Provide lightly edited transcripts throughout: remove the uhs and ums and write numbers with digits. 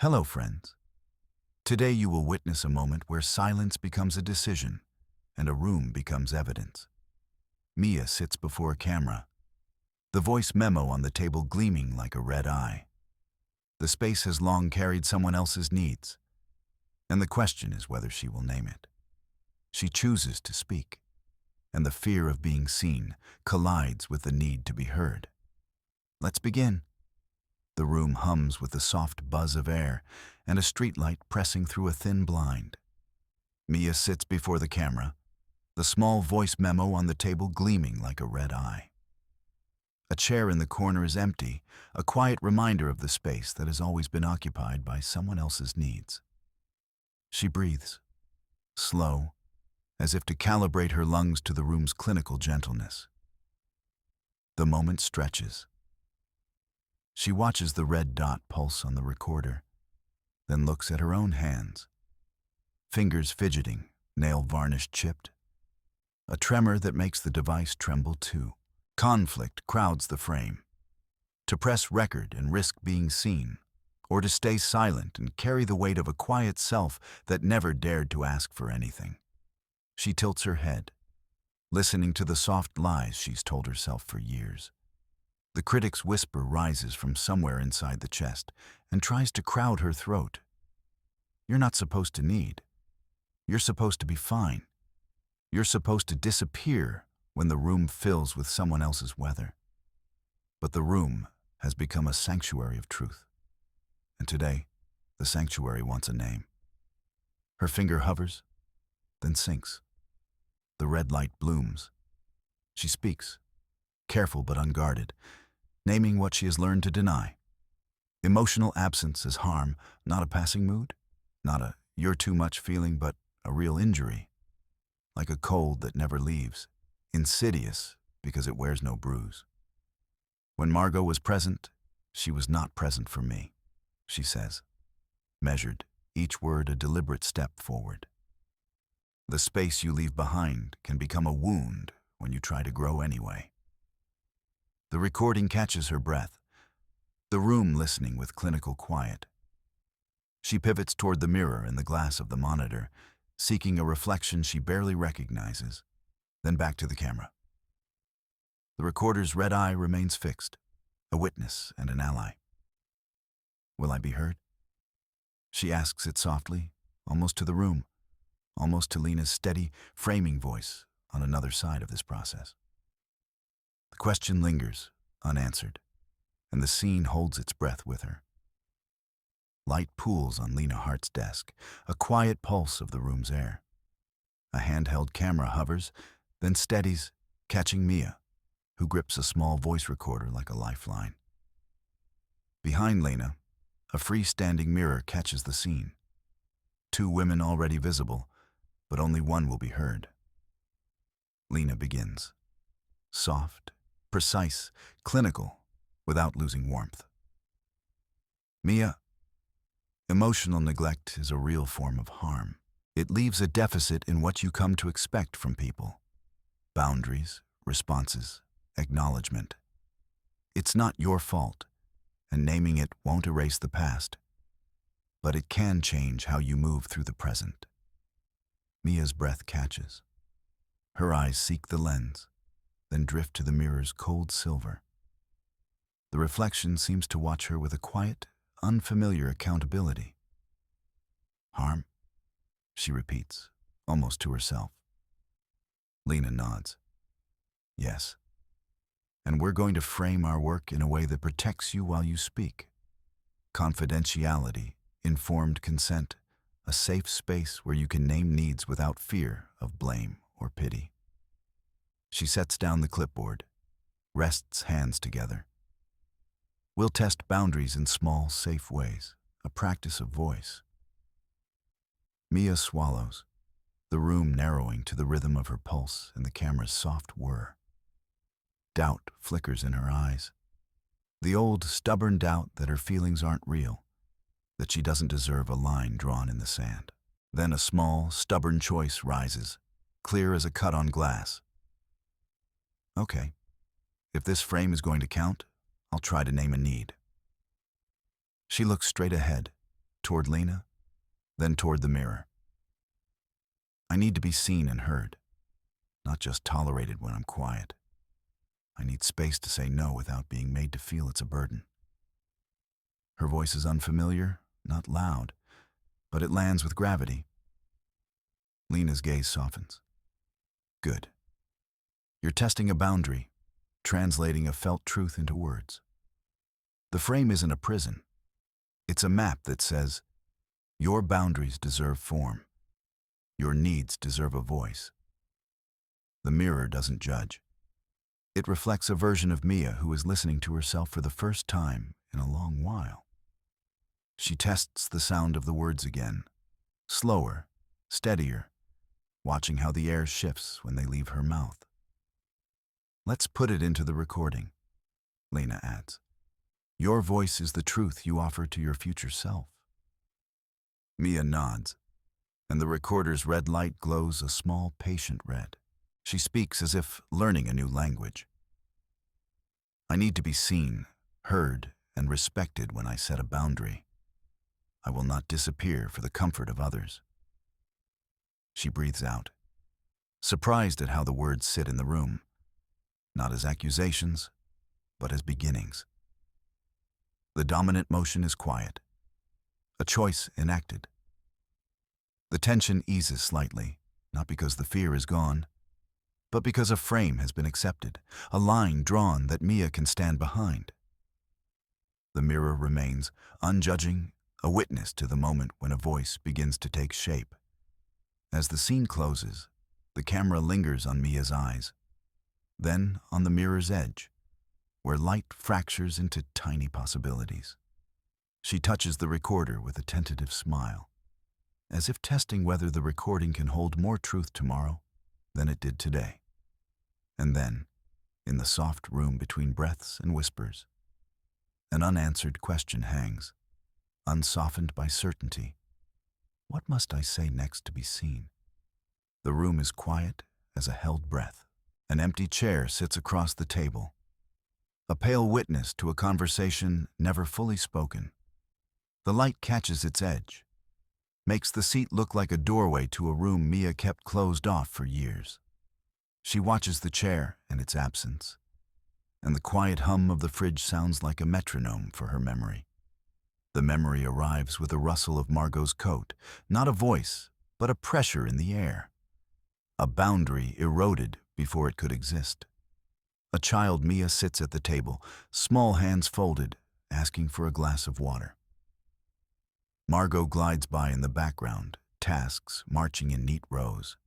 Hello, friends. Today you will witness a moment where silence becomes a decision and a room becomes evidence. Mia sits before a camera, the voice memo on the table gleaming like a red eye. The space has long carried someone else's needs, and the question is whether she will name it. She chooses to speak, and the fear of being seen collides with the need to be heard. Let's begin. The room hums with the soft buzz of air and a streetlight pressing through a thin blind. Mia sits before the camera, the small voice memo on the table gleaming like a red eye. A chair in the corner is empty, a quiet reminder of the space that has always been occupied by someone else's needs. She breathes, slow, as if to calibrate her lungs to the room's clinical gentleness. The moment stretches. She watches the red dot pulse on the recorder, then looks at her own hands. Fingers fidgeting, nail varnish chipped. A tremor that makes the device tremble too. Conflict crowds the frame. To press record and risk being seen, or to stay silent and carry the weight of a quiet self that never dared to ask for anything. She tilts her head, listening to the soft lies she's told herself for years. The critic's whisper rises from somewhere inside the chest and tries to crowd her throat. You're not supposed to need. You're supposed to be fine. You're supposed to disappear when the room fills with someone else's weather. But the room has become a sanctuary of truth. And today, the sanctuary wants a name. Her finger hovers, then sinks. The red light blooms. She speaks, careful but unguarded, naming what she has learned to deny. Emotional absence is harm, not a passing mood, not a "you're too much" feeling, but a real injury, like a cold that never leaves, insidious because it wears no bruise. When Margot was present, she was not present for me, she says, measured, each word a deliberate step forward. The space you leave behind can become a wound when you try to grow anyway. The recording catches her breath, the room listening with clinical quiet. She pivots toward the mirror in the glass of the monitor, seeking a reflection she barely recognizes, then back to the camera. The recorder's red eye remains fixed, a witness and an ally. Will I be heard? She asks it softly, almost to the room, almost to Lena's steady, framing voice on another side of this process. The question lingers, unanswered, and the scene holds its breath with her. Light pools on Lena Hart's desk, a quiet pulse of the room's air. A handheld camera hovers, then steadies, catching Mia, who grips a small voice recorder like a lifeline. Behind Lena, a freestanding mirror catches the scene. Two women already visible, but only one will be heard. Lena begins. Soft, precise, clinical, without losing warmth. Mia, emotional neglect is a real form of harm. It leaves a deficit in what you come to expect from people. Boundaries, responses, acknowledgement. It's not your fault, and naming it won't erase the past. But it can change how you move through the present. Mia's breath catches. Her eyes seek the lens, then drift to the mirror's cold silver. The reflection seems to watch her with a quiet, unfamiliar accountability. Harm? She repeats, almost to herself. Lena nods. Yes. And we're going to frame our work in a way that protects you while you speak. Confidentiality, informed consent, a safe space where you can name needs without fear of blame or pity. She sets down the clipboard, rests hands together. We'll test boundaries in small, safe ways, a practice of voice. Mia swallows, the room narrowing to the rhythm of her pulse and the camera's soft whir. Doubt flickers in her eyes. The old, stubborn doubt that her feelings aren't real, that she doesn't deserve a line drawn in the sand. Then a small, stubborn choice rises, clear as a cut on glass. Okay, if this frame is going to count, I'll try to name a need. She looks straight ahead, toward Lena, then toward the mirror. I need to be seen and heard, not just tolerated when I'm quiet. I need space to say no without being made to feel it's a burden. Her voice is unfamiliar, not loud, but it lands with gravity. Lena's gaze softens. Good. You're testing a boundary, translating a felt truth into words. The frame isn't a prison. It's a map that says, your boundaries deserve form. Your needs deserve a voice. The mirror doesn't judge. It reflects a version of Mia who is listening to herself for the first time in a long while. She tests the sound of the words again, slower, steadier, watching how the air shifts when they leave her mouth. Let's put it into the recording, Lena adds. Your voice is the truth you offer to your future self. Mia nods, and the recorder's red light glows a small, patient red. She speaks as if learning a new language. I need to be seen, heard, and respected when I set a boundary. I will not disappear for the comfort of others. She breathes out, surprised at how the words sit in the room, not as accusations, but as beginnings. The dominant motion is quiet, a choice enacted. The tension eases slightly, not because the fear is gone, but because a frame has been accepted, a line drawn that Mia can stand behind. The mirror remains, unjudging, a witness to the moment when a voice begins to take shape. As the scene closes, the camera lingers on Mia's eyes, then on the mirror's edge, where light fractures into tiny possibilities. She touches the recorder with a tentative smile, as if testing whether the recording can hold more truth tomorrow than it did today. And then, in the soft room between breaths and whispers, an unanswered question hangs, unsoftened by certainty. What must I say next to be seen? The room is quiet as a held breath. An empty chair sits across the table, a pale witness to a conversation never fully spoken. The light catches its edge, makes the seat look like a doorway to a room Mia kept closed off for years. She watches the chair and its absence, and the quiet hum of the fridge sounds like a metronome for her memory. The memory arrives with a rustle of Margot's coat, not a voice, but a pressure in the air. A boundary eroded before it could exist. A child Mia sits at the table, small hands folded, asking for a glass of water. Margot glides by in the background, tasks marching in neat rows.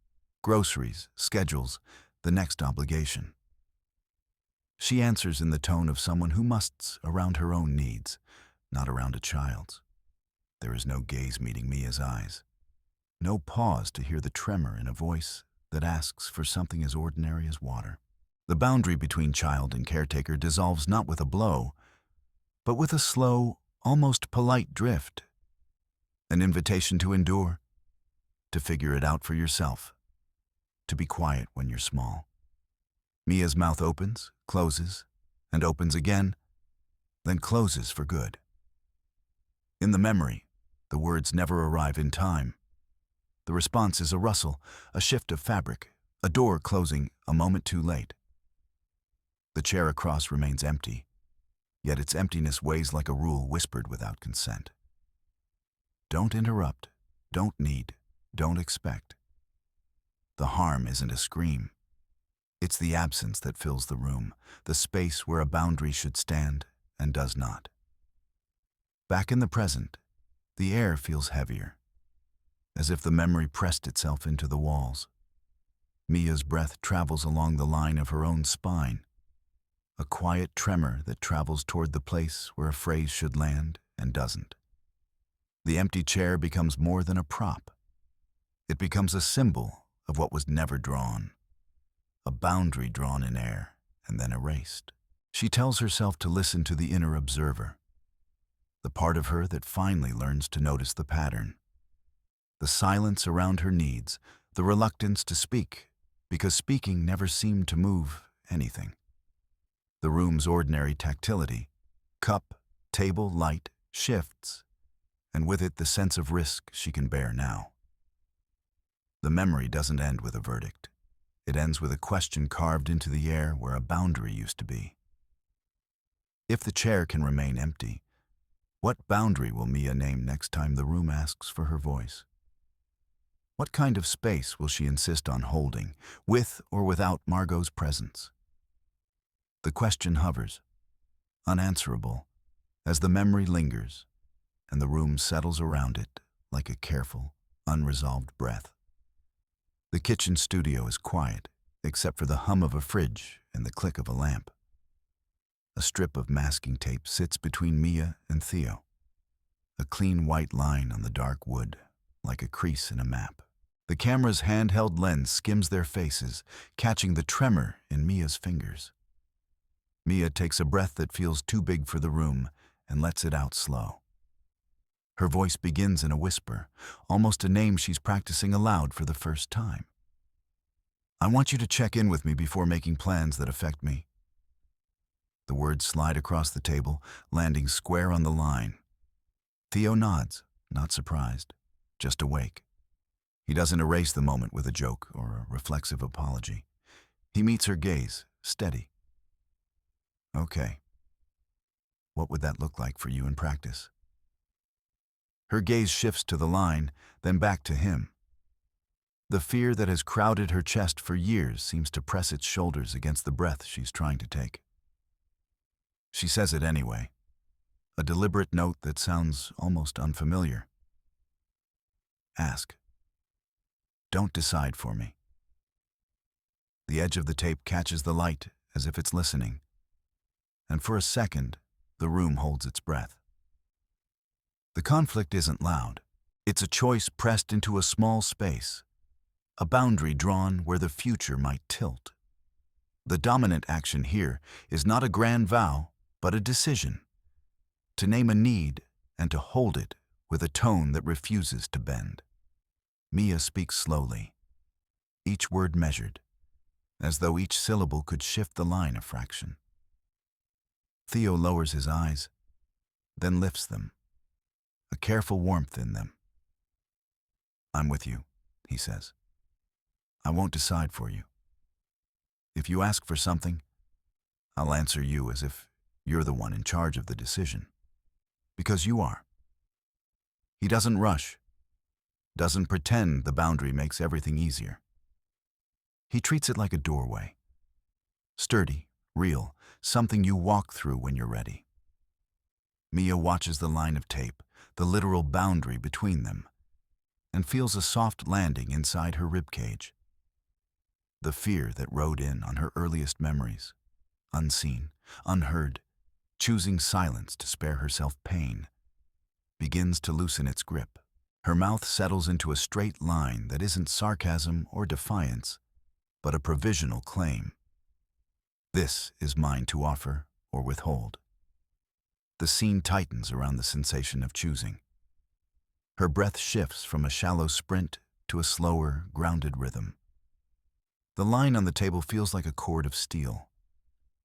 Groceries, schedules, the next obligation. She answers in the tone of someone who musts around her own needs, not around a child's. There is no gaze meeting Mia's eyes, no pause to hear the tremor in a voice that asks for something as ordinary as water. The boundary between child and caretaker dissolves not with a blow, but with a slow, almost polite drift. An invitation to endure, to figure it out for yourself, to be quiet when you're small. Mia's mouth opens, closes, and opens again, then closes for good. In the memory, the words never arrive in time. The response is a rustle, a shift of fabric, a door closing a moment too late. The chair across remains empty, yet its emptiness weighs like a rule whispered without consent. Don't interrupt, don't need, don't expect. The harm isn't a scream. It's the absence that fills the room, the space where a boundary should stand and does not. Back in the present, the air feels heavier, as if the memory pressed itself into the walls. Mia's breath travels along the line of her own spine, a quiet tremor that travels toward the place where a phrase should land and doesn't. The empty chair becomes more than a prop. It becomes a symbol of what was never drawn, a boundary drawn in air and then erased. She tells herself to listen to the inner observer, the part of her that finally learns to notice the pattern. The silence around her needs, the reluctance to speak, because speaking never seemed to move anything. The room's ordinary tactility, cup, table, light, shifts, and with it the sense of risk she can bear now. The memory doesn't end with a verdict. It ends with a question carved into the air where a boundary used to be. If the chair can remain empty, what boundary will Mia name next time the room asks for her voice? What kind of space will she insist on holding, with or without Margot's presence? The question hovers, unanswerable, as the memory lingers and the room settles around it like a careful, unresolved breath. The kitchen studio is quiet, except for the hum of a fridge and the click of a lamp. A strip of masking tape sits between Mia and Theo, a clean white line on the dark wood, like a crease in a map. The camera's handheld lens skims their faces, catching the tremor in Mia's fingers. Mia takes a breath that feels too big for the room and lets it out slow. Her voice begins in a whisper, almost a name she's practicing aloud for the first time. I want you to check in with me before making plans that affect me. The words slide across the table, landing square on the line. Theo nods, not surprised, just awake. He doesn't erase the moment with a joke or a reflexive apology. He meets her gaze, steady. Okay. What would that look like for you in practice? Her gaze shifts to the line, then back to him. The fear that has crowded her chest for years seems to press its shoulders against the breath she's trying to take. She says it anyway, a deliberate note that sounds almost unfamiliar. Ask. Don't decide for me. The edge of the tape catches the light as if it's listening, and for a second, the room holds its breath. The conflict isn't loud. It's a choice pressed into a small space, a boundary drawn where the future might tilt. The dominant action here is not a grand vow, but a decision, to name a need and to hold it with a tone that refuses to bend. Mia speaks slowly, each word measured, as though each syllable could shift the line a fraction. Theo lowers his eyes, then lifts them, a careful warmth in them. I'm with you, he says. I won't decide for you. If you ask for something, I'll answer you as if you're the one in charge of the decision. Because you are. He doesn't rush, doesn't pretend the boundary makes everything easier. He treats it like a doorway. Sturdy, real, something you walk through when you're ready. Mia watches the line of tape, the literal boundary between them, and feels a soft landing inside her ribcage. The fear that rode in on her earliest memories, unseen, unheard, choosing silence to spare herself pain, begins to loosen its grip. Her mouth settles into a straight line that isn't sarcasm or defiance, but a provisional claim. This is mine to offer or withhold. The scene tightens around the sensation of choosing. Her breath shifts from a shallow sprint to a slower, grounded rhythm. The line on the table feels like a cord of steel,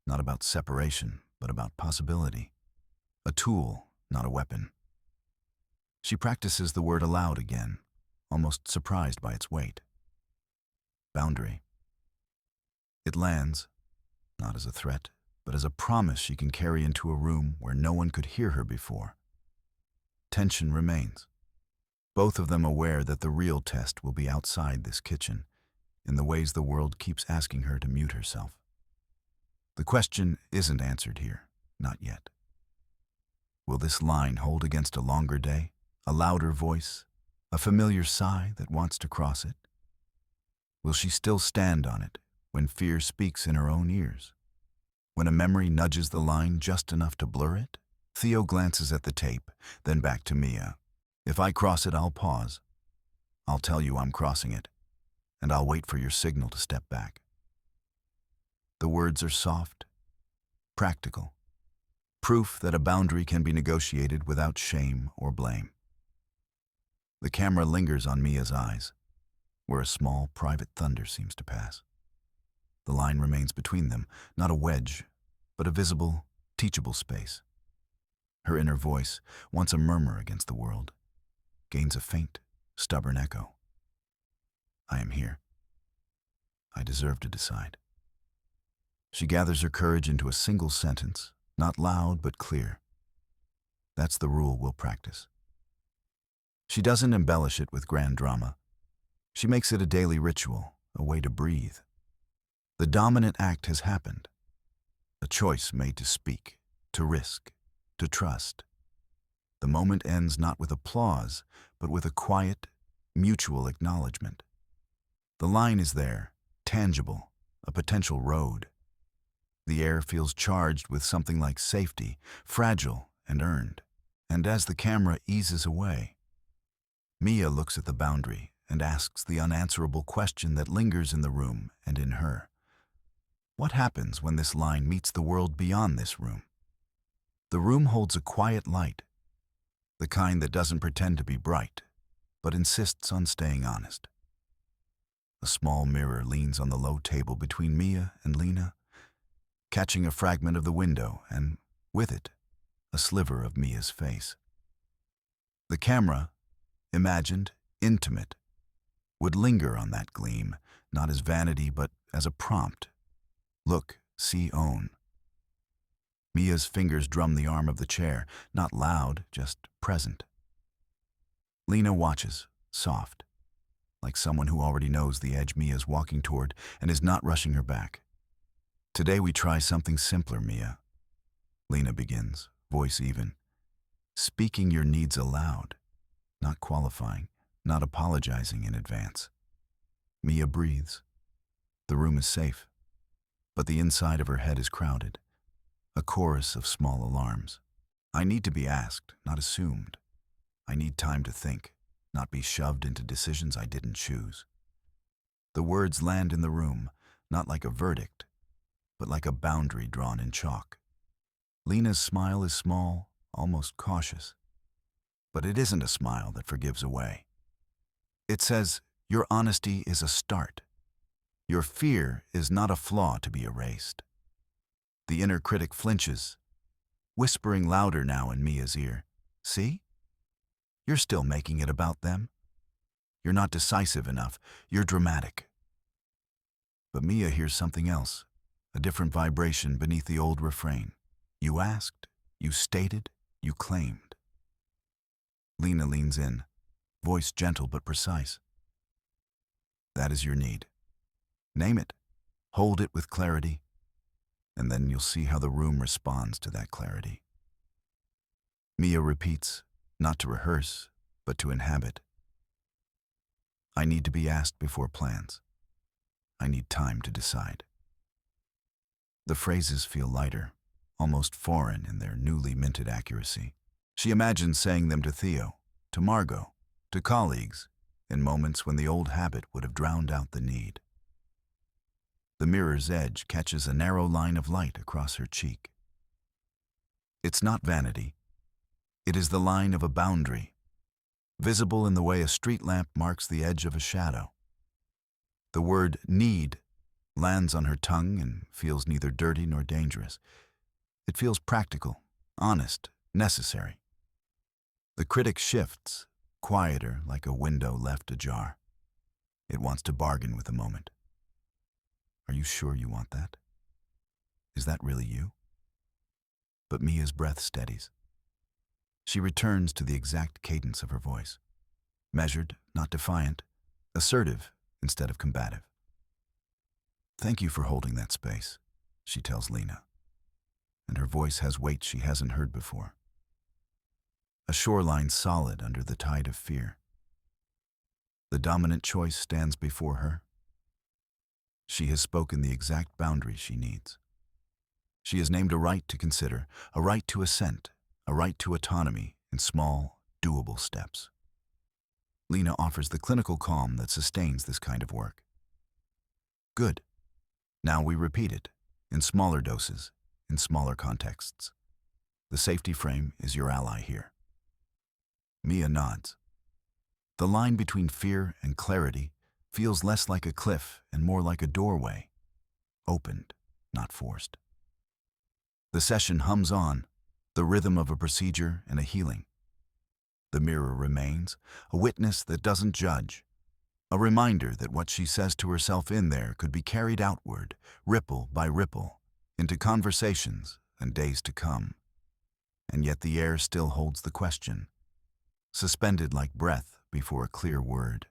not about separation, but about possibility. A tool, not a weapon. She practices the word aloud again, almost surprised by its weight. Boundary. It lands, not as a threat, but as a promise she can carry into a room where no one could hear her before. Tension remains, both of them aware that the real test will be outside this kitchen, in the ways the world keeps asking her to mute herself. The question isn't answered here, not yet. Will this line hold against a longer day, a louder voice, a familiar sigh that wants to cross it? Will she still stand on it when fear speaks in her own ears? When a memory nudges the line just enough to blur it? Theo glances at the tape, then back to Mia. If I cross it, I'll pause. I'll tell you I'm crossing it, and I'll wait for your signal to step back. The words are soft, practical, proof that a boundary can be negotiated without shame or blame. The camera lingers on Mia's eyes, where a small, private thunder seems to pass. The line remains between them, not a wedge, but a visible, teachable space. Her inner voice, once a murmur against the world, gains a faint, stubborn echo. I am here. I deserve to decide. She gathers her courage into a single sentence, not loud but clear. That's the rule we'll practice. She doesn't embellish it with grand drama. She makes it a daily ritual, a way to breathe. The dominant act has happened. A choice made to speak, to risk, to trust. The moment ends not with applause, but with a quiet, mutual acknowledgement. The line is there, tangible, a potential road. The air feels charged with something like safety, fragile and earned. And as the camera eases away, Mia looks at the boundary and asks the unanswerable question that lingers in the room and in her. What happens when this line meets the world beyond this room? The room holds a quiet light, the kind that doesn't pretend to be bright, but insists on staying honest. A small mirror leans on the low table between Mia and Lena, catching a fragment of the window and, with it, a sliver of Mia's face. The camera, imagined, intimate, would linger on that gleam, not as vanity but as a prompt. Look, see, own. Mia's fingers drum the arm of the chair, not loud, just present. Lena watches, soft, like someone who already knows the edge Mia's walking toward and is not rushing her back. Today we try something simpler, Mia. Lena begins, voice even. Speaking your needs aloud, not qualifying, not apologizing in advance. Mia breathes. The room is safe, but the inside of her head is crowded. A chorus of small alarms. I need to be asked, not assumed. I need time to think, not be shoved into decisions I didn't choose. The words land in the room, not like a verdict, but like a boundary drawn in chalk. Lena's smile is small, almost cautious. But it isn't a smile that forgives away. It says, your honesty is a start. Your fear is not a flaw to be erased. The inner critic flinches, whispering louder now in Mia's ear. See? You're still making it about them. You're not decisive enough. You're dramatic. But Mia hears something else, a different vibration beneath the old refrain. You asked, you stated, you claimed. Lena leans in, voice gentle but precise. That is your need. Name it, hold it with clarity, and then you'll see how the room responds to that clarity. Mia repeats, not to rehearse, but to inhabit. I need to be asked before plans. I need time to decide. The phrases feel lighter, almost foreign in their newly minted accuracy. She imagines saying them to Theo, to Margot, to colleagues, in moments when the old habit would have drowned out the need. The mirror's edge catches a narrow line of light across her cheek. It's not vanity. It is the line of a boundary, visible in the way a street lamp marks the edge of a shadow. The word need lands on her tongue and feels neither dirty nor dangerous. It feels practical, honest, necessary. The critic shifts, quieter like a window left ajar. It wants to bargain with the moment. Are you sure you want that? Is that really you? But Mia's breath steadies. She returns to the exact cadence of her voice. Measured, not defiant, assertive instead of combative. Thank you for holding that space, she tells Lena. And her voice has weight she hasn't heard before. A shoreline solid under the tide of fear. The dominant choice stands before her. She has spoken the exact boundary she needs. She has named a right to consider, a right to assent, a right to autonomy in small, doable steps. Lena offers the clinical calm that sustains this kind of work. Good. Now we repeat it, in smaller doses, in smaller contexts. The safety frame is your ally here. Mia nods. The line between fear and clarity feels less like a cliff and more like a doorway, opened, not forced. The session hums on, the rhythm of a procedure and a healing. The mirror remains, a witness that doesn't judge, a reminder that what she says to herself in there could be carried outward, ripple by ripple, into conversations and days to come. And yet the air still holds the question, suspended like breath before a clear word.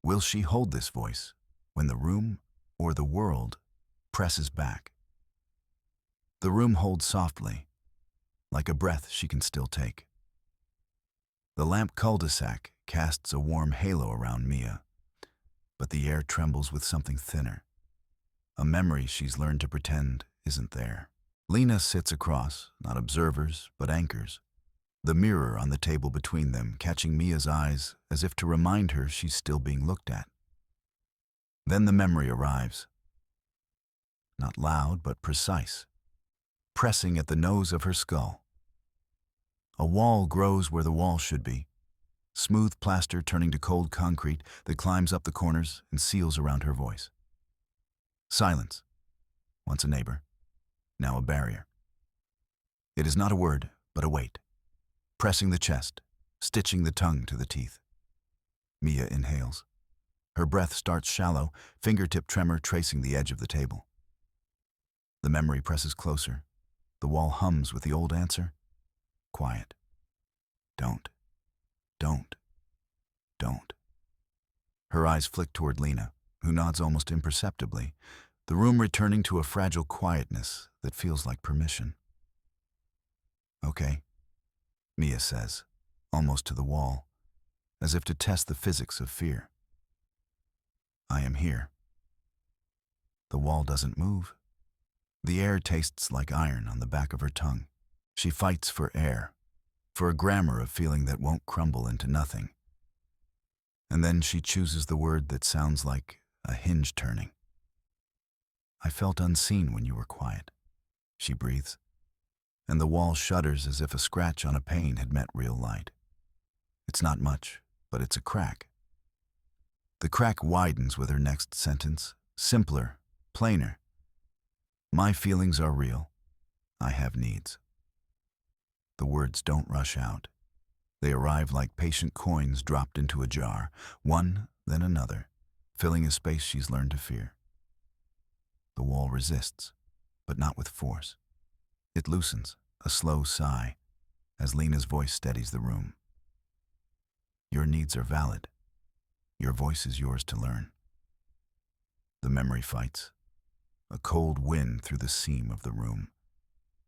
Will she hold this voice when the room or the world presses back? The room holds softly, like a breath she can still take. The lamp cul-de-sac casts a warm halo around Mia, but the air trembles with something thinner, a memory she's learned to pretend isn't there. Lena sits across, not observers, but anchors, the mirror on the table between them catching Mia's eyes as if to remind her she's still being looked at. Then the memory arrives, not loud but precise, pressing at the nose of her skull. A wall grows where the wall should be, smooth plaster turning to cold concrete that climbs up the corners and seals around her voice. Silence, once a neighbor, now a barrier. It is not a word, but a weight, pressing the chest, stitching the tongue to the teeth. Mia inhales. Her breath starts shallow, fingertip tremor tracing the edge of the table. The memory presses closer. The wall hums with the old answer. Quiet. Don't. Don't. Don't. Her eyes flick toward Lena, who nods almost imperceptibly, the room returning to a fragile quietness that feels like permission. Okay, Mia says, almost to the wall, as if to test the physics of fear. I am here. The wall doesn't move. The air tastes like iron on the back of her tongue. She fights for air, for a grammar of feeling that won't crumble into nothing. And then she chooses the word that sounds like a hinge turning. I felt unseen when you were quiet, she breathes, and the wall shudders as if a scratch on a pane had met real light. It's not much, but it's a crack. The crack widens with her next sentence, simpler, plainer. My feelings are real. I have needs. The words don't rush out. They arrive like patient coins dropped into a jar, one, then another, filling a space she's learned to fear. The wall resists, but not with force. It loosens, a slow sigh, as Lena's voice steadies the room. Your needs are valid. Your voice is yours to learn. The memory fights, a cold wind through the seam of the room,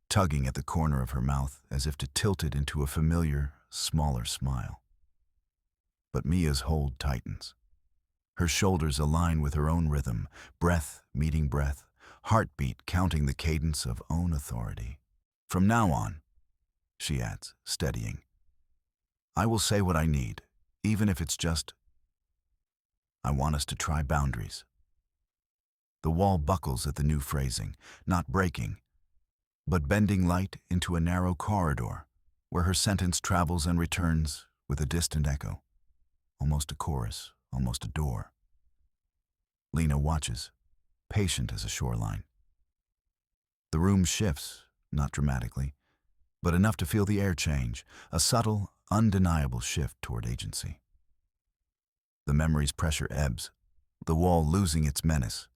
tugging at the corner of her mouth as if to tilt it into a familiar, smaller smile. But Mia's hold tightens. Her shoulders align with her own rhythm, breath meeting breath, heartbeat counting the cadence of own authority. From now on, she adds, steadying, I will say what I need, even if it's just, I want us to try boundaries. The wall buckles at the new phrasing, not breaking, but bending light into a narrow corridor where her sentence travels and returns with a distant echo, almost a chorus, almost a door. Lena watches, patient as a shoreline. The room shifts, not dramatically, but enough to feel the air change, a subtle, undeniable shift toward agency. The memory's pressure ebbs, the wall losing its menace,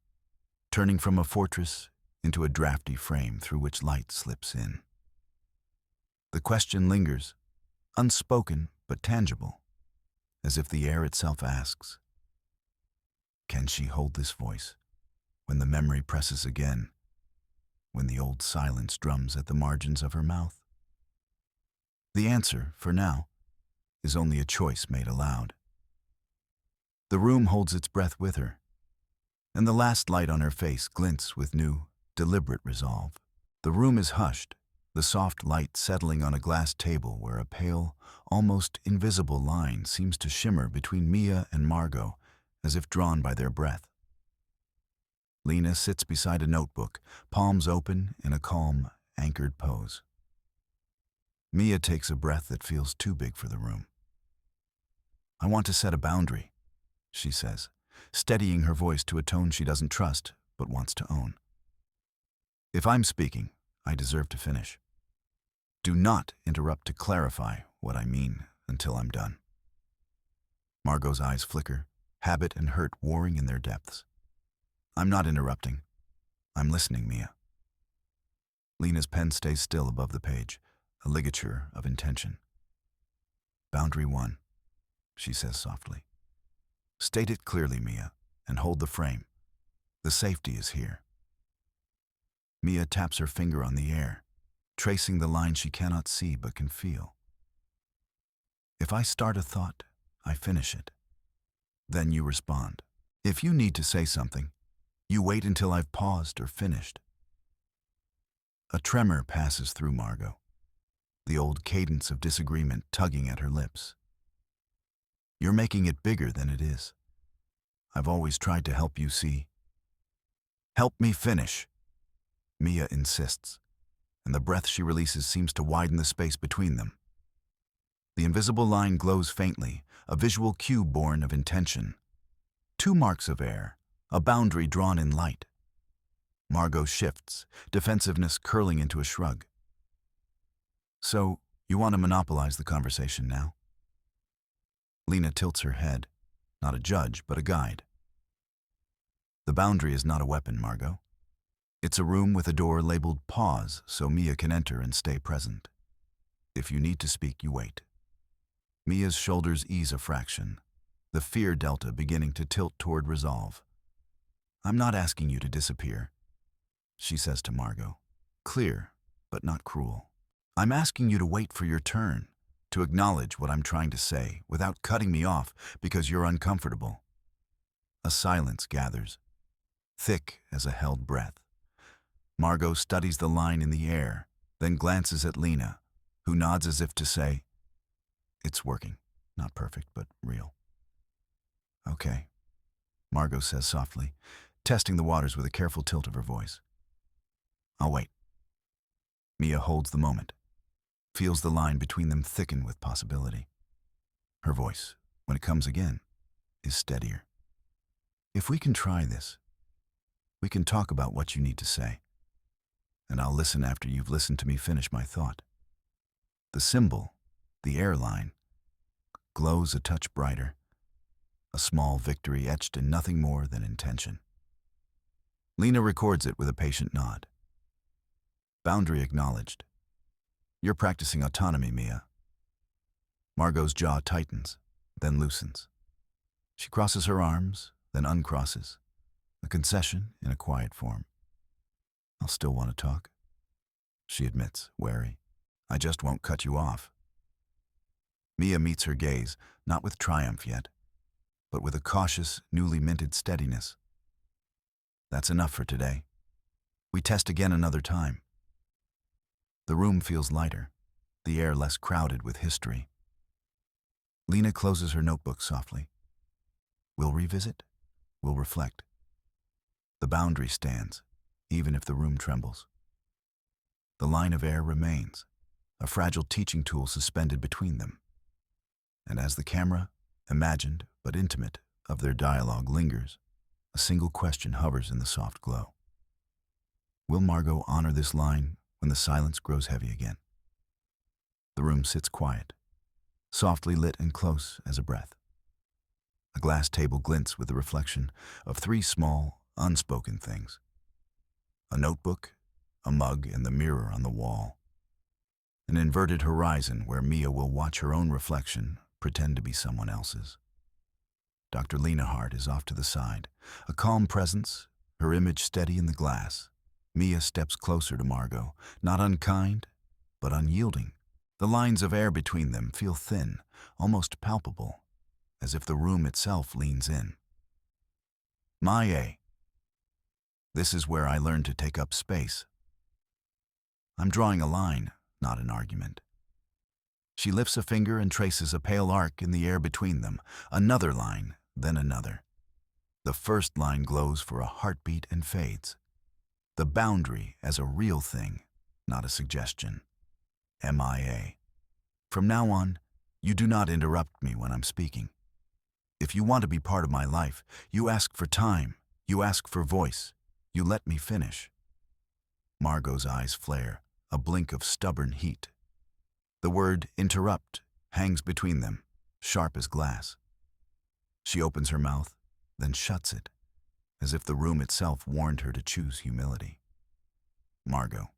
turning from a fortress into a drafty frame through which light slips in. The question lingers, unspoken but tangible, as if the air itself asks, can she hold this voice when the memory presses again, when the old silence drums at the margins of her mouth? The answer, for now, is only a choice made aloud. The room holds its breath with her, and the last light on her face glints with new, deliberate resolve. The room is hushed, the soft light settling on a glass table where a pale, almost invisible line seems to shimmer between Mia and Margot, as if drawn by their breath. Lena sits beside a notebook, palms open in a calm, anchored pose. Mia takes a breath that feels too big for the room. I want to set a boundary, she says, steadying her voice to a tone she doesn't trust but wants to own. If I'm speaking, I deserve to finish. Do not interrupt to clarify what I mean until I'm done. Margot's eyes flicker, habit and hurt warring in their depths. I'm not interrupting. I'm listening, Mia. Lena's pen stays still above the page, a ligature of intention. Boundary 1, she says softly. State it clearly, Mia, and hold the frame. The safety is here. Mia taps her finger on the air, tracing the line she cannot see but can feel. If I start a thought, I finish it. Then you respond. If you need to say something, you wait until I've paused or finished. A tremor passes through Margot, the old cadence of disagreement tugging at her lips. You're making it bigger than it is. I've always tried to help you see. Help me finish, Mia insists, and the breath she releases seems to widen the space between them. The invisible line glows faintly, a visual cue born of intention. 2 marks of air, a boundary drawn in light. Margot shifts, defensiveness curling into a shrug. So, you want to monopolize the conversation now? Lena tilts her head, not a judge, but a guide. The boundary is not a weapon, Margot. It's a room with a door labeled pause so Mia can enter and stay present. If you need to speak, you wait. Mia's shoulders ease a fraction, the fear delta beginning to tilt toward resolve. I'm not asking you to disappear, she says to Margot, clear but not cruel. I'm asking you to wait for your turn, to acknowledge what I'm trying to say without cutting me off because you're uncomfortable. A silence gathers, thick as a held breath. Margot studies the line in the air, then glances at Lena, who nods as if to say, it's working. Not perfect, but real. Okay, Margot says softly, testing the waters with a careful tilt of her voice. I'll wait. Mia holds the moment, feels the line between them thicken with possibility. Her voice, when it comes again, is steadier. If we can try this, we can talk about what you need to say, and I'll listen after you've listened to me finish my thought. The symbol, the airline, glows a touch brighter, a small victory etched in nothing more than intention. Lena records it with a patient nod. Boundary acknowledged. You're practicing autonomy, Mia. Margot's jaw tightens, then loosens. She crosses her arms, then uncrosses, a concession in a quiet form. I'll still want to talk, she admits, wary. I just won't cut you off. Mia meets her gaze, not with triumph yet, but with a cautious, newly minted steadiness. That's enough for today. We test again another time. The room feels lighter, the air less crowded with history. Lena closes her notebook softly. We'll revisit, we'll reflect. The boundary stands, even if the room trembles. The line of air remains, a fragile teaching tool suspended between them. And as the camera, imagined but intimate, of their dialogue lingers, a single question hovers in the soft glow. Will Margot honor this line when the silence grows heavy again? The room sits quiet, softly lit and close as a breath. A glass table glints with the reflection of 3 small, unspoken things. A notebook, a mug, and the mirror on the wall. An inverted horizon where Mia will watch her own reflection pretend to be someone else's. Dr. Lena Hart is off to the side, a calm presence, her image steady in the glass. Mia steps closer to Margot, not unkind, but unyielding. The lines of air between them feel thin, almost palpable, as if the room itself leans in. This is where I learned to take up space. I'm drawing a line, not an argument. She lifts a finger and traces a pale arc in the air between them, another line, then another. The first line glows for a heartbeat and fades. The boundary as a real thing, not a suggestion. MIA. From now on, you do not interrupt me when I'm speaking. If you want to be part of my life, you ask for time, you ask for voice, you let me finish. Margot's eyes flare, a blink of stubborn heat, The word interrupt hangs between them, sharp as glass. She opens her mouth, then shuts it, as if the room itself warned her to choose humility. Margot,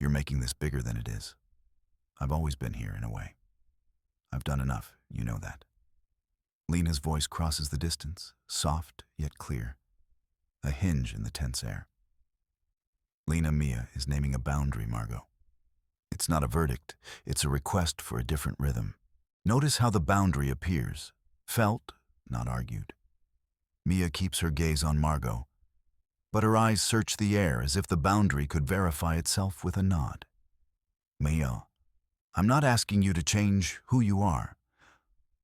you're making this bigger than it is. I've always been here in a way. I've done enough, you know that. Lena's voice crosses the distance, soft yet clear, a hinge in the tense air. Mia is naming a boundary, Margot. It's not a verdict, it's a request for a different rhythm. Notice how the boundary appears, felt, not argued. Mia keeps her gaze on Margot, but her eyes search the air as if the boundary could verify itself with a nod. Mia, I'm not asking you to change who you are.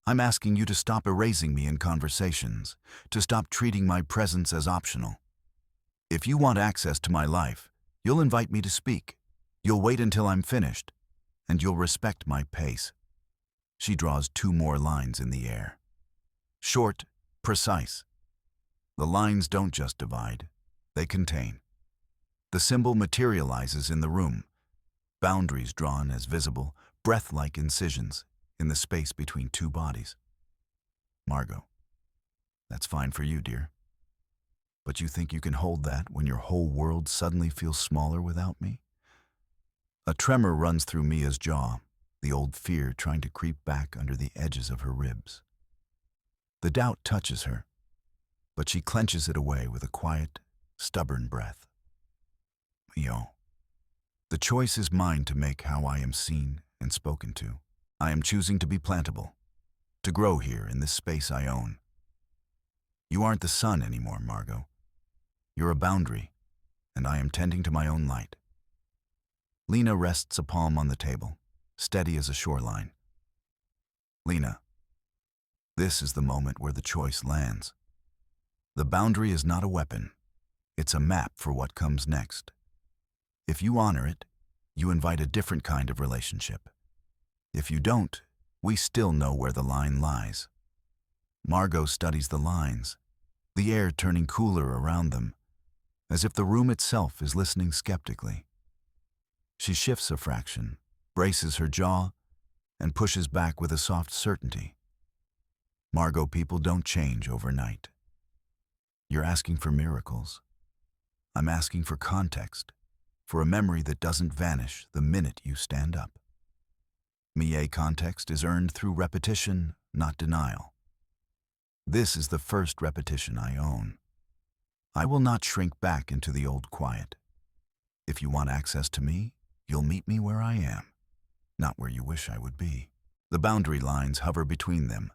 I'm asking you to stop erasing me in conversations, to stop treating my presence as optional. If you want access to my life, you'll invite me to speak. You'll wait until I'm finished, and you'll respect my pace. She draws 2 more lines in the air. Short, precise. The lines don't just divide, they contain. The symbol materializes in the room, boundaries drawn as visible, breath-like incisions in the space between 2 bodies. Margot, that's fine for you, dear. But you think you can hold that when your whole world suddenly feels smaller without me? A tremor runs through Mia's jaw, the old fear trying to creep back under the edges of her ribs. The doubt touches her, but she clenches it away with a quiet, stubborn breath. Yo, the choice is mine to make how I am seen and spoken to. I am choosing to be plantable, to grow here in this space I own. You aren't the sun anymore, Margot. You're a boundary, and I am tending to my own light. Lena rests a palm on the table, steady as a shoreline. Lena, this is the moment where the choice lands. The boundary is not a weapon. It's a map for what comes next. If you honor it, you invite a different kind of relationship. If you don't, we still know where the line lies. Margot studies the lines, the air turning cooler around them, as if the room itself is listening skeptically. She shifts a fraction, braces her jaw, and pushes back with a soft certainty. Margot, people don't change overnight. You're asking for miracles. I'm asking for context, for a memory that doesn't vanish the minute you stand up. Mia, context is earned through repetition, not denial. This is the first repetition I own. I will not shrink back into the old quiet. If you want access to me, you'll meet me where I am, not where you wish I would be. The boundary lines hover between them,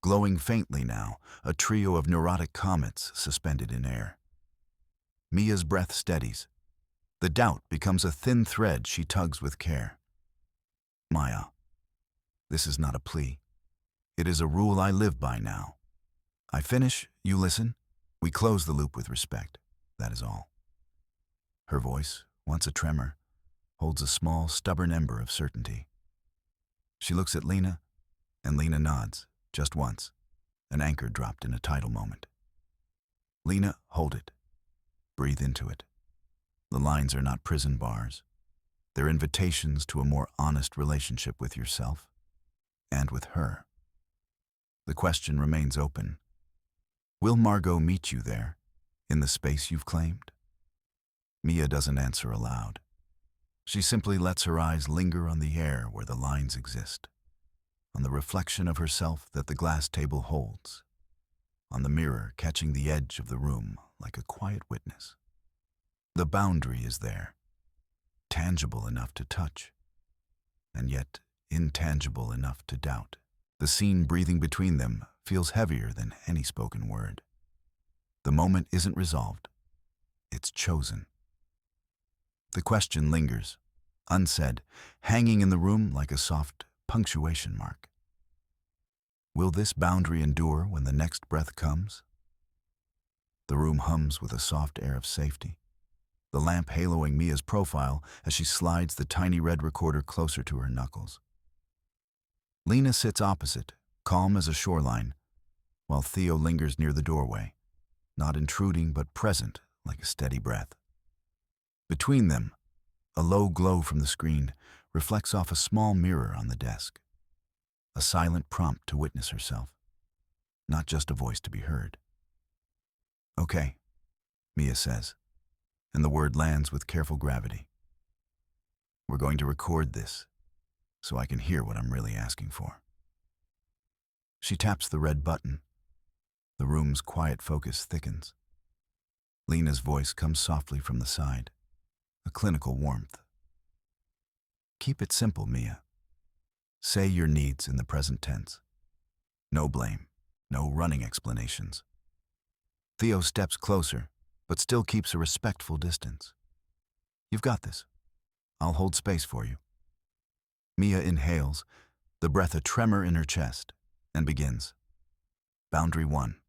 glowing faintly now, a trio of neurotic comets suspended in air. Mia's breath steadies. The doubt becomes a thin thread she tugs with care. Maya, this is not a plea. It is a rule I live by now. I finish, you listen. We close the loop with respect. That is all. Her voice, once a tremor, holds a small, stubborn ember of certainty. She looks at Lena, and Lena nods, just once, an anchor dropped in a tidal moment. Lena, hold it. Breathe into it. The lines are not prison bars. They're invitations to a more honest relationship with yourself and with her. The question remains open. Will Margot meet you there, in the space you've claimed? Mia doesn't answer aloud. She simply lets her eyes linger on the air where the lines exist, on the reflection of herself that the glass table holds, on the mirror catching the edge of the room like a quiet witness. The boundary is there, tangible enough to touch, and yet intangible enough to doubt. The scene breathing between them feels heavier than any spoken word. The moment isn't resolved, it's chosen. The question lingers, unsaid, hanging in the room like a soft punctuation mark. Will this boundary endure when the next breath comes? The room hums with a soft air of safety, the lamp haloing Mia's profile as she slides the tiny red recorder closer to her knuckles. Lena sits opposite, calm as a shoreline, while Theo lingers near the doorway, not intruding but present like a steady breath. Between them, a low glow from the screen reflects off a small mirror on the desk, a silent prompt to witness herself, not just a voice to be heard. "Okay," Mia says, and the word lands with careful gravity. "We're going to record this, so I can hear what I'm really asking for." She taps the red button. The room's quiet focus thickens. Lena's voice comes softly from the side, a clinical warmth. "Keep it simple, Mia. Say your needs in the present tense. No blame, no running explanations." Theo steps closer, but still keeps a respectful distance. "You've got this. I'll hold space for you." Mia inhales, the breath a tremor in her chest, and begins. Boundary 1.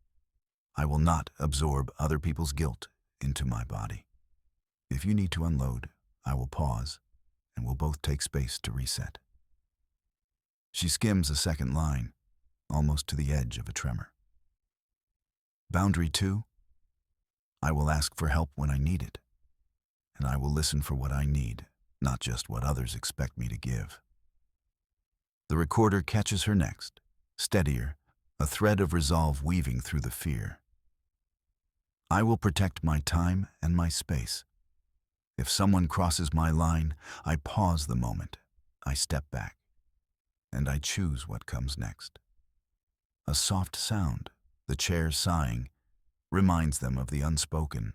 I will not absorb other people's guilt into my body. If you need to unload, I will pause, and we'll both take space to reset. She skims a second line, almost to the edge of a tremor. Boundary 2. I will ask for help when I need it, and I will listen for what I need, not just what others expect me to give. The recorder catches her next, steadier, a thread of resolve weaving through the fear. I will protect my time and my space. If someone crosses my line, I pause the moment, I step back, and I choose what comes next. A soft sound, the chair sighing, reminds them of the unspoken.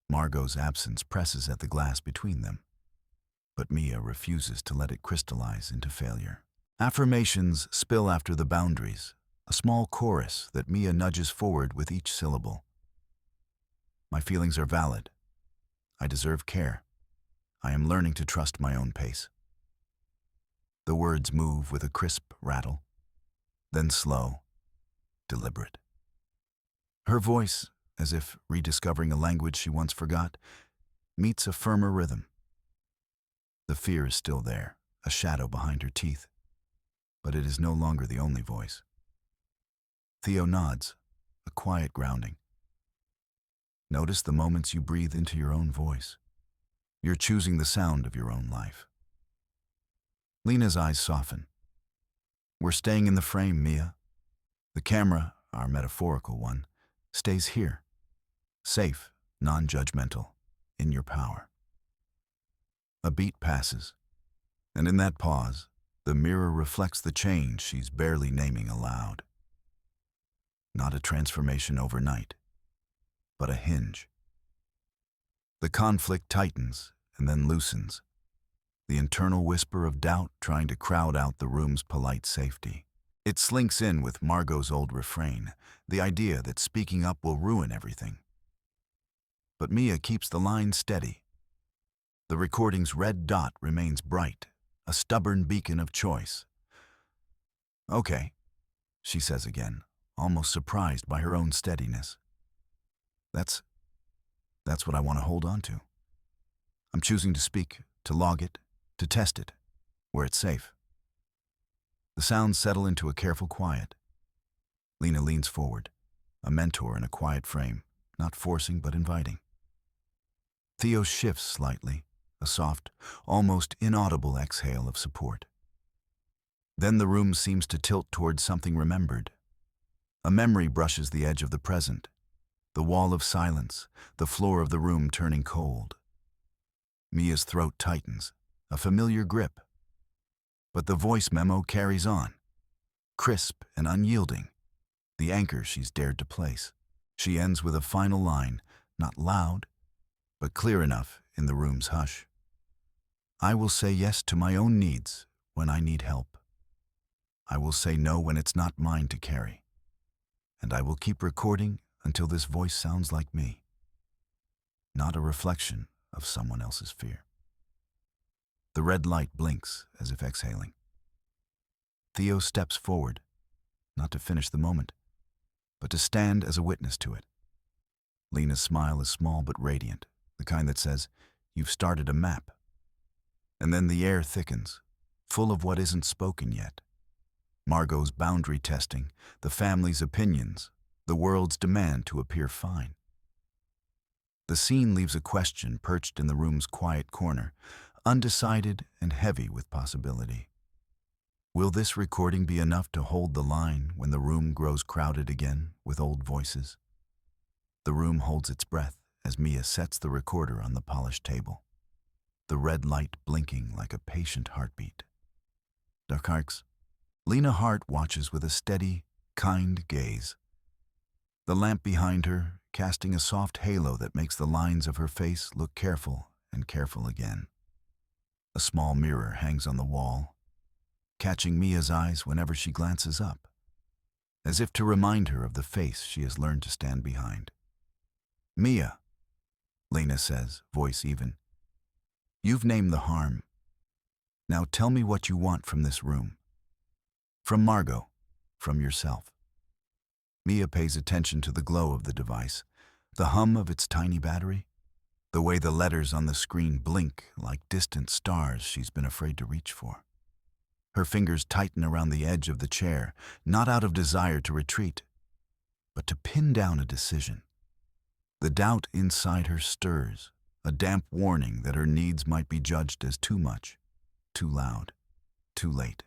Margot's absence presses at the glass between them, but Mia refuses to let it crystallize into failure. Affirmations spill after the boundaries, a small chorus that Mia nudges forward with each syllable. My feelings are valid. I deserve care. I am learning to trust my own pace. The words move with a crisp rattle, then slow, deliberate. Her voice, as if rediscovering a language she once forgot, meets a firmer rhythm. The fear is still there, a shadow behind her teeth, but it is no longer the only voice. Theo nods, a quiet grounding. Notice the moments you breathe into your own voice. You're choosing the sound of your own life. Lena's eyes soften. We're staying in the frame, Mia. The camera, our metaphorical one, stays here. Safe, non-judgmental, in your power. A beat passes, and in that pause, the mirror reflects the change she's barely naming aloud. Not a transformation overnight, but a hinge. The conflict tightens and then loosens, the internal whisper of doubt trying to crowd out the room's polite safety. It slinks in with Margot's old refrain, the idea that speaking up will ruin everything. But Mia keeps the line steady. The recording's red dot remains bright, a stubborn beacon of choice. "Okay," she says again, almost surprised by her own steadiness. That's what I want to hold on to. I'm choosing to speak, to log it, to test it, where it's safe." The sounds settle into a careful quiet. Lena leans forward, a mentor in a quiet frame, not forcing but inviting. Theo shifts slightly, a soft, almost inaudible exhale of support. Then the room seems to tilt towards something remembered. A memory brushes the edge of the present, the wall of silence, the floor of the room turning cold. Mia's throat tightens, a familiar grip. But the voice memo carries on, crisp and unyielding, the anchor she's dared to place. She ends with a final line, not loud, but clear enough in the room's hush. I will say yes to my own needs when I need help. I will say no when it's not mine to carry. And I will keep recording until this voice sounds like me, not a reflection of someone else's fear. The red light blinks as if exhaling. Theo steps forward, not to finish the moment, but to stand as a witness to it. Lena's smile is small but radiant, the kind that says, "You've started a map." And then the air thickens, full of what isn't spoken yet. Margot's boundary testing, the family's opinions, the world's demand to appear fine. The scene leaves a question perched in the room's quiet corner, undecided and heavy with possibility. Will this recording be enough to hold the line when the room grows crowded again with old voices? The room holds its breath as Mia sets the recorder on the polished table, the red light blinking like a patient heartbeat. Darkarks, Lena Hart watches with a steady, kind gaze. The lamp behind her casting a soft halo that makes the lines of her face look careful and careful again. A small mirror hangs on the wall, catching Mia's eyes whenever she glances up, as if to remind her of the face she has learned to stand behind. "Mia," Lena says, voice even, "you've named the harm. Now tell me what you want from this room. From Margot, from yourself." Mia pays attention to the glow of the device, the hum of its tiny battery, the way the letters on the screen blink like distant stars she's been afraid to reach for. Her fingers tighten around the edge of the chair, not out of desire to retreat, but to pin down a decision. The doubt inside her stirs, a damp warning that her needs might be judged as too much, too loud, too late.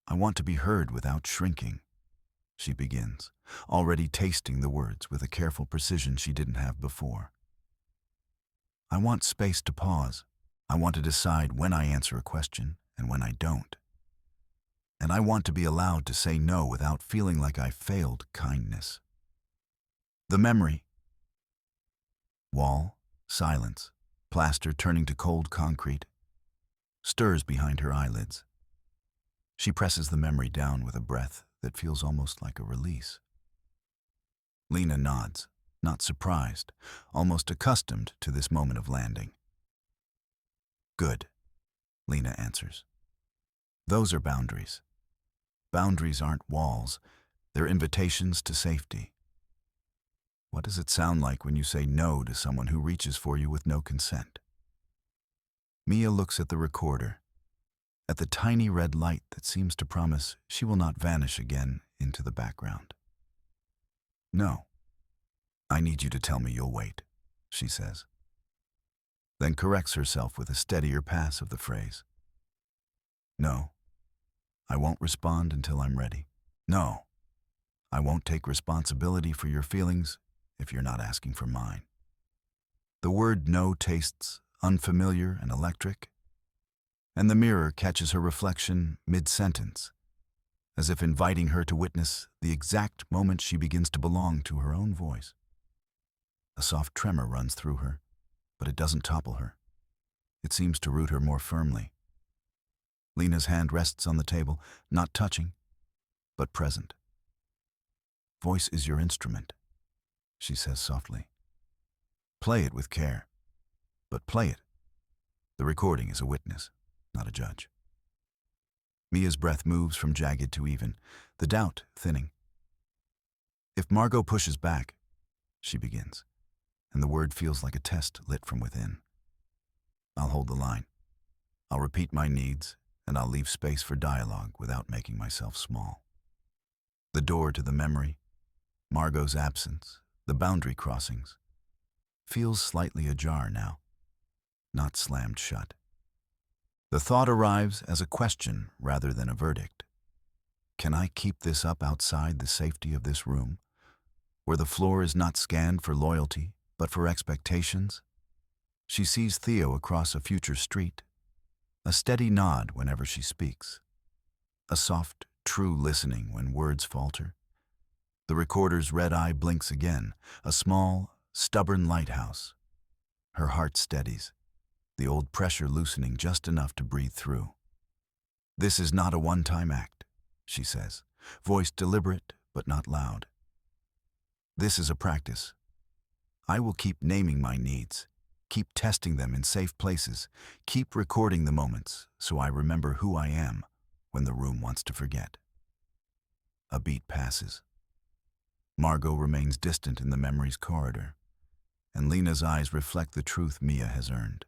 "I want to be heard without shrinking," she begins, already tasting the words with a careful precision she didn't have before. "I want space to pause. I want to decide when I answer a question and when I don't. And I want to be allowed to say no without feeling like I failed kindness." The memory. Wall, silence, plaster turning to cold concrete, stirs behind her eyelids. She presses the memory down with a breath that feels almost like a release. Lena nods, not surprised, almost accustomed to this moment of landing. "Good," Lena answers. "Those are boundaries. Boundaries aren't walls, they're invitations to safety." What does it sound like when you say no to someone who reaches for you with no consent? Mia looks at the recorder, at the tiny red light that seems to promise she will not vanish again into the background. "No. I need you to tell me you'll wait," she says. Then corrects herself with a steadier pass of the phrase. "No. I won't respond until I'm ready. No. I won't take responsibility for your feelings if you're not asking for mine." The word no tastes unfamiliar and electric, and the mirror catches her reflection mid-sentence, as if inviting her to witness the exact moment she begins to belong to her own voice. A soft tremor runs through her, but it doesn't topple her. It seems to root her more firmly. Lena's hand rests on the table, not touching, but present. "Voice is your instrument," she says softly. "Play it with care, but play it. The recording is a witness, not a judge." Mia's breath moves from jagged to even, the doubt thinning. "If Margot pushes back," she begins, and the word feels like a test lit from within. "I'll hold the line. I'll repeat my needs, and I'll leave space for dialogue without making myself small." The door to the memory, Margot's absence, the boundary crossings, feels slightly ajar now, not slammed shut. The thought arrives as a question rather than a verdict. Can I keep this up outside the safety of this room, where the floor is not scanned for loyalty, but for expectations? She sees Theo across a future street, a steady nod whenever she speaks, a soft, true listening when words falter. The recorder's red eye blinks again, a small, stubborn lighthouse. Her heart steadies, the old pressure loosening just enough to breathe through. "This is not a one-time act," she says, voice deliberate but not loud. "This is a practice. I will keep naming my needs, keep testing them in safe places, keep recording the moments so I remember who I am when the room wants to forget." A beat passes. Margot remains distant in the memory's corridor, and Lena's eyes reflect the truth Mia has earned.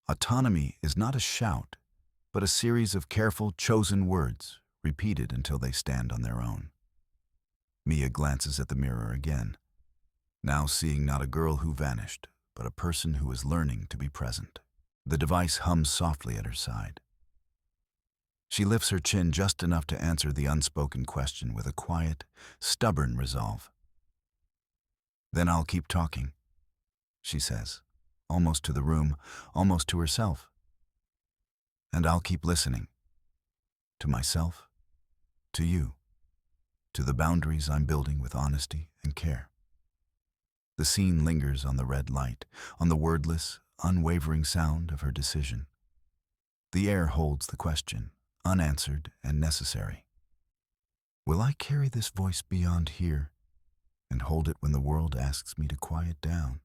Autonomy is not a shout, but a series of careful, chosen words, repeated until they stand on their own. Mia glances at the mirror again, now seeing not a girl who vanished, but a person who is learning to be present. The device hums softly at her side. She lifts her chin just enough to answer the unspoken question with a quiet, stubborn resolve. "Then I'll keep talking," she says, almost to the room, almost to herself. "And I'll keep listening. To myself, to you, to the boundaries I'm building with honesty and care." The scene lingers on the red light, on the wordless, unwavering sound of her decision. The air holds the question, unanswered and necessary. Will I carry this voice beyond here and hold it when the world asks me to quiet down?